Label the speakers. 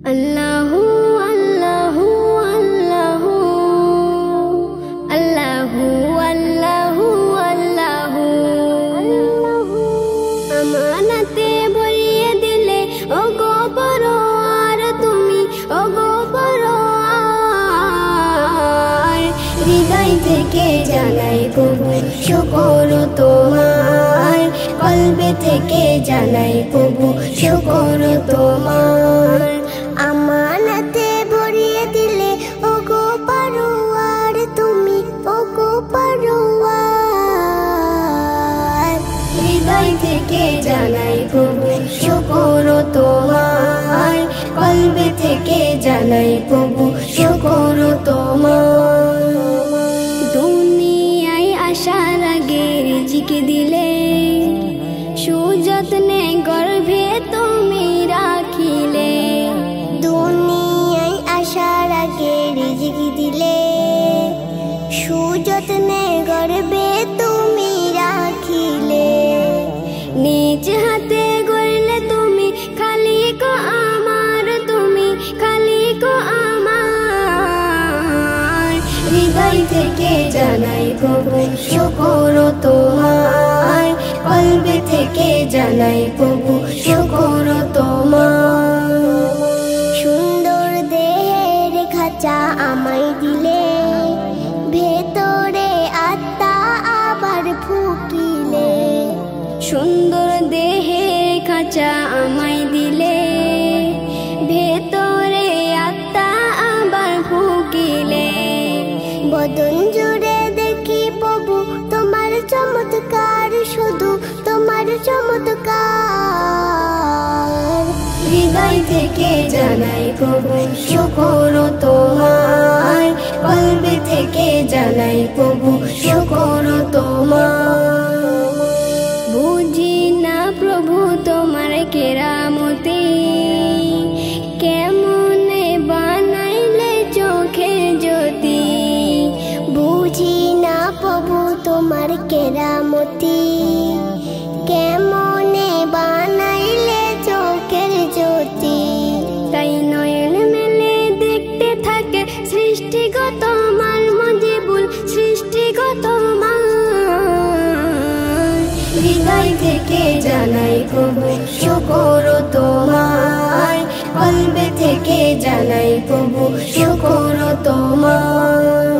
Speaker 1: আল্লাহু আল্লাহু আল্লাহু আল্লাহু আল্লাহু আল্লাহু আমানাতে ভরিয়ে দিলে ওগো পরওয়ার তুমি ওগো পরওয়ার হৃদয় থেকে জানাই প্রভু শুকর তোমার কলবে থেকে জানাই প্রভু শুকর তোমার আমানাতে ভরিয়ে দিলে ওগো পরওয়ার তুমি ওগো পরওয়ার হৃদয় থেকে জানাই প্রভু শুকর তোমার কলবে থেকে জানাই প্রভু শুকর তোমার দুনিয়ায় আসার আগে রিজিক দিলে সুযত্নে গর্ভে তুমি রাখিলে দুনিয়ায় আসার আগে রিজিক দিলে সুযত্নে গর্ভে তুমি রাখিলে নিজ হাতে গড়লে তুমি খালিক আমার তুমি খালিক আমার হৃদয় থেকে জানাই প্রভু শুকর তোমার কলবে থেকে জানাই প্রভু শুকর তোমার সুন্দর দেহের খাঁচা আমায় দিলে ভেতরে আত্মা আবার ফুকিলে সুন্দর দেহের খাঁচা আমায় দিলে ভেতরে আত্মা আবার ফুকিলে বদন জুড়ে দেখি প্রভু তোমার চমৎকার শুধু তোমার চমৎকার হৃদয় থেকে জানাই প্রভু শুকর তোমার কলবে থেকে জানাই প্রভু শুকর তোমার বুঝি না প্রভু তোমার কেরামতি কেমনে বানাইলে চোখে জ্যোতি বুঝি না প্রভু তোমার কেরামতি কেমনে বানাইলে চোখের জ্যোতি তাই নয়ন মেলে দেখতে থাকে সৃষ্টিগত মার মজিবুল সৃষ্টিগত মার হৃদয় থেকে জানাই প্রভু শুকর তোমার কলবে থেকে জানাই প্রভু শুকর তোমার